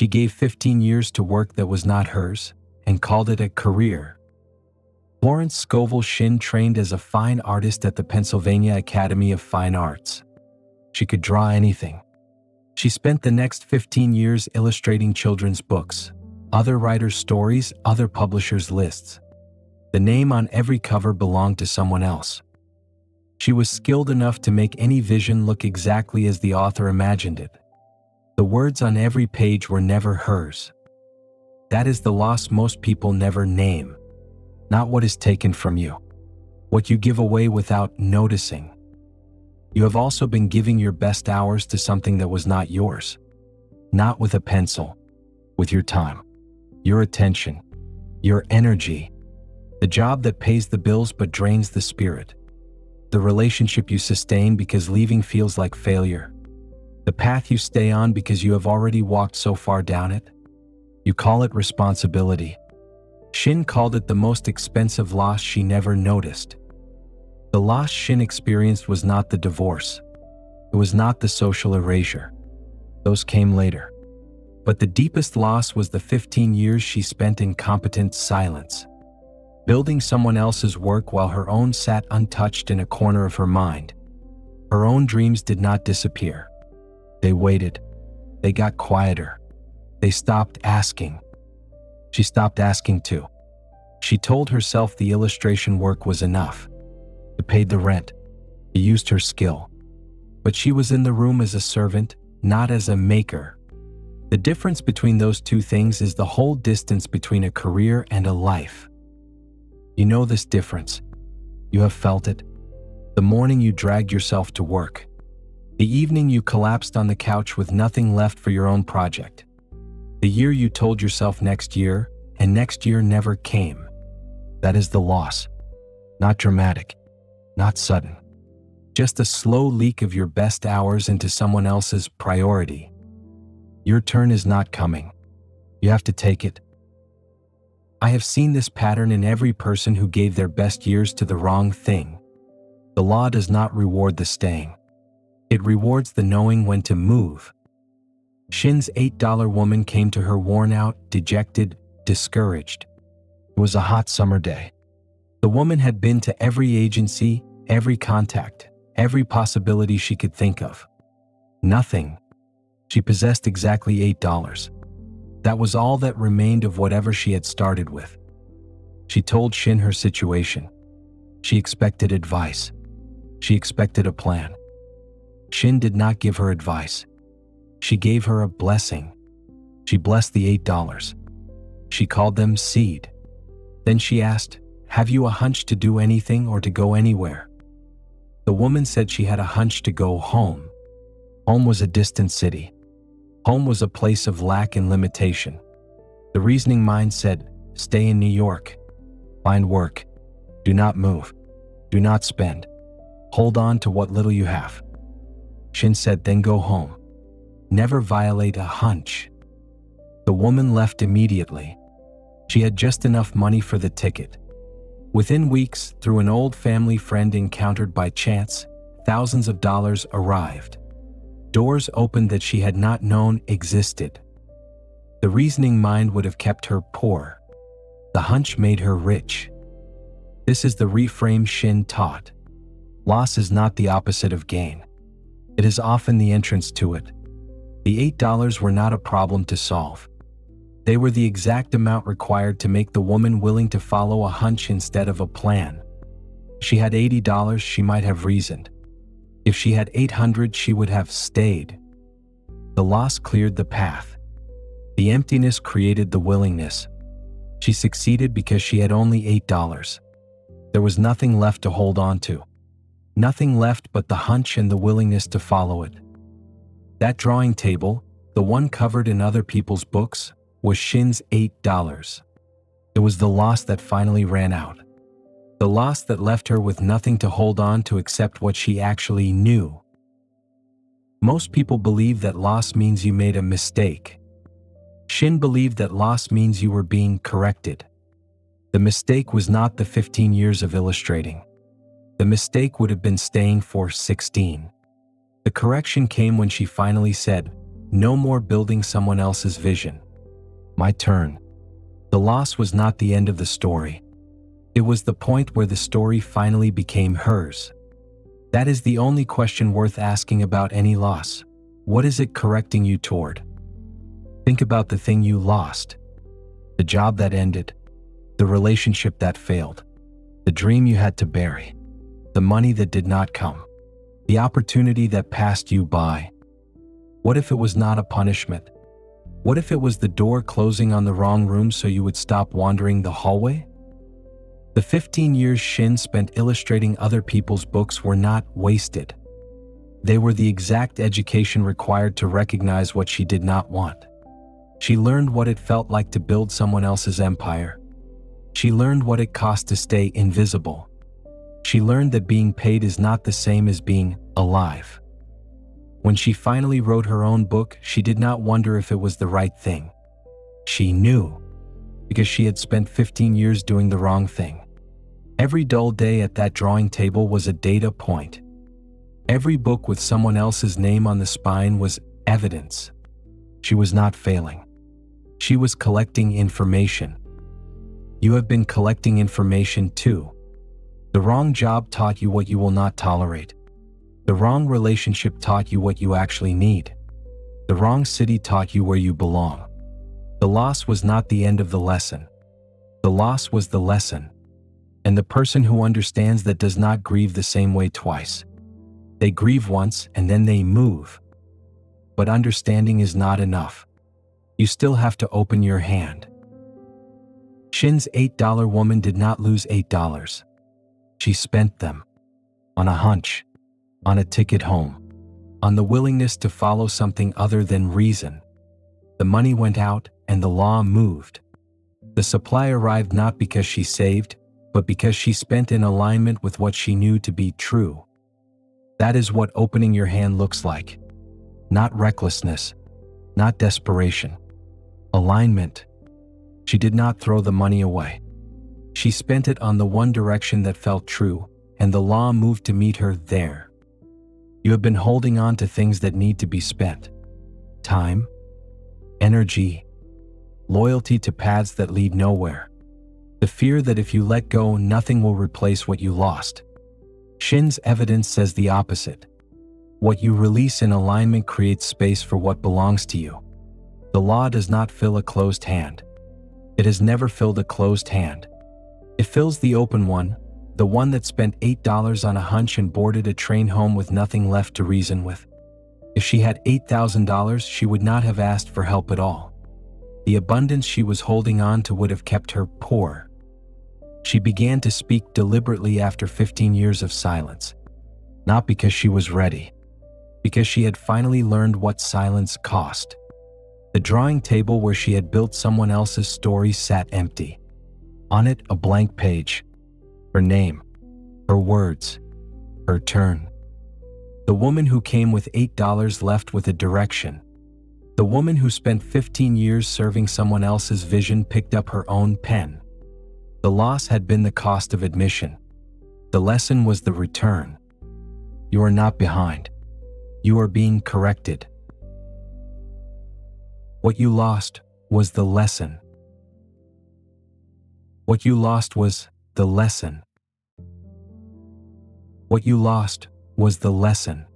She gave 15 years to work that was not hers and called it a career. Florence Scovel Shinn trained as a fine artist at the Pennsylvania Academy of Fine Arts. She could draw anything. She spent the next 15 years illustrating children's books, other writers' stories, other publishers' lists. The name on every cover belonged to someone else. She was skilled enough to make any vision look exactly as the author imagined it. The words on every page were never hers. That is the loss most people never name. Not what is taken from you, what you give away without noticing. You have also been giving your best hours to something that was not yours. Not with a pencil, with your time, your attention, your energy. The job that pays the bills but drains the spirit. The relationship you sustain because leaving feels like failure. The path you stay on because you have already walked so far down it. You call it responsibility. Shinn called it the most expensive loss she never noticed. The loss Shinn experienced was not the divorce. It was not the social erasure. Those came later. But the deepest loss was the 15 years she spent in competent silence, building someone else's work while her own sat untouched in a corner of her mind. Her own dreams did not disappear. They waited. They got quieter. They stopped asking. She stopped asking too. She told herself the illustration work was enough. It paid the rent. It used her skill. But she was in the room as a servant, not as a maker. The difference between those two things is the whole distance between a career and a life. You know this difference. You have felt it. The morning you dragged yourself to work. The evening you collapsed on the couch with nothing left for your own project. The year you told yourself next year, and next year never came. That is the loss. Not dramatic, not sudden. Just a slow leak of your best hours into someone else's priority. Your turn is not coming. You have to take it. I have seen this pattern in every person who gave their best years to the wrong thing. The law does not reward the staying. It rewards the knowing when to move. Shinn's $8 woman came to her worn out, dejected, discouraged. It was a hot summer day. The woman had been to every agency, every contact, every possibility she could think of. Nothing. She possessed exactly $8. That was all that remained of whatever she had started with. She told Shinn her situation. She expected advice. She expected a plan. Shinn did not give her advice. She gave her a blessing. She blessed the $8. She called them seed. Then she asked, "Have you a hunch to do anything or to go anywhere?" The woman said she had a hunch to go home. Home was a distant city. Home was a place of lack and limitation. The reasoning mind said, "Stay in New York. Find work. Do not move. Do not spend. Hold on to what little you have." Shinn said, "Then go home. Never violate a hunch." The woman left immediately. She had just enough money for the ticket. Within weeks, through an old family friend encountered by chance, thousands of dollars arrived. Doors opened that she had not known existed. The reasoning mind would have kept her poor. The hunch made her rich. This is the reframe Shinn taught. Loss is not the opposite of gain. It is often the entrance to it. The $8 were not a problem to solve. They were the exact amount required to make the woman willing to follow a hunch instead of a plan. If she had $80, she might have reasoned. If she had $800, she would have stayed. The loss cleared the path. The emptiness created the willingness. She succeeded because she had only $8. There was nothing left to hold on to. Nothing left but the hunch and the willingness to follow it. That drawing table, the one covered in other people's books, was Shinn's $8. It was the loss that finally ran out. The loss that left her with nothing to hold on to except what she actually knew. Most people believe that loss means you made a mistake. Shinn believed that loss means you were being corrected. The mistake was not the 15 years of illustrating. The mistake would have been staying for 16. The correction came when she finally said, No more building someone else's vision. My turn. The loss was not the end of the story. It was the point where the story finally became hers. That is the only question worth asking about any loss. What is it correcting you toward? Think about the thing you lost. The job that ended. The relationship that failed. The dream you had to bury. The money that did not come. The opportunity that passed you by. What if it was not a punishment? What if it was the door closing on the wrong room so you would stop wandering the hallway? The 15 years Shinn spent illustrating other people's books were not wasted. They were the exact education required to recognize what she did not want. She learned what it felt like to build someone else's empire. She learned what it cost to stay invisible. She learned that being paid is not the same as being alive. When she finally wrote her own book, she did not wonder if it was the right thing. She knew, because she had spent 15 years doing the wrong thing. Every dull day at that drawing table was a data point. Every book with someone else's name on the spine was evidence. She was not failing. She was collecting information. You have been collecting information too. The wrong job taught you what you will not tolerate. The wrong relationship taught you what you actually need. The wrong city taught you where you belong. The loss was not the end of the lesson. The loss was the lesson. And the person who understands that does not grieve the same way twice. They grieve once and then they move. But understanding is not enough. You still have to open your hand. Shinn's $8 woman did not lose $8. She spent them. On a hunch. On a ticket home. On the willingness to follow something other than reason. The money went out and the law moved. The supply arrived not because she saved, but because she spent in alignment with what she knew to be true. That is what opening your hand looks like. Not recklessness. Not desperation. Alignment. She did not throw the money away. She spent it on the one direction that felt true, and the law moved to meet her there. You have been holding on to things that need to be spent. Time, energy, loyalty to paths that lead nowhere. The fear that if you let go, nothing will replace what you lost. Shinn's evidence says the opposite. What you release in alignment creates space for what belongs to you. The law does not fill a closed hand. It has never filled a closed hand. It fills the open one, the one that spent $8 on a hunch and boarded a train home with nothing left to reason with. If she had $8,000, she would not have asked for help at all. The abundance she was holding on to would have kept her poor. She began to speak deliberately after 15 years of silence. Not because she was ready. Because she had finally learned what silence cost. The drawing table where she had built someone else's story sat empty. On it, a blank page. Her name. Her words. Her turn. The woman who came with $8 left with a direction. The woman who spent 15 years serving someone else's vision picked up her own pen. The loss had been the cost of admission. The lesson was the return. You are not behind. You are being corrected. What you lost was the lesson. What you lost was the lesson. What you lost was the lesson.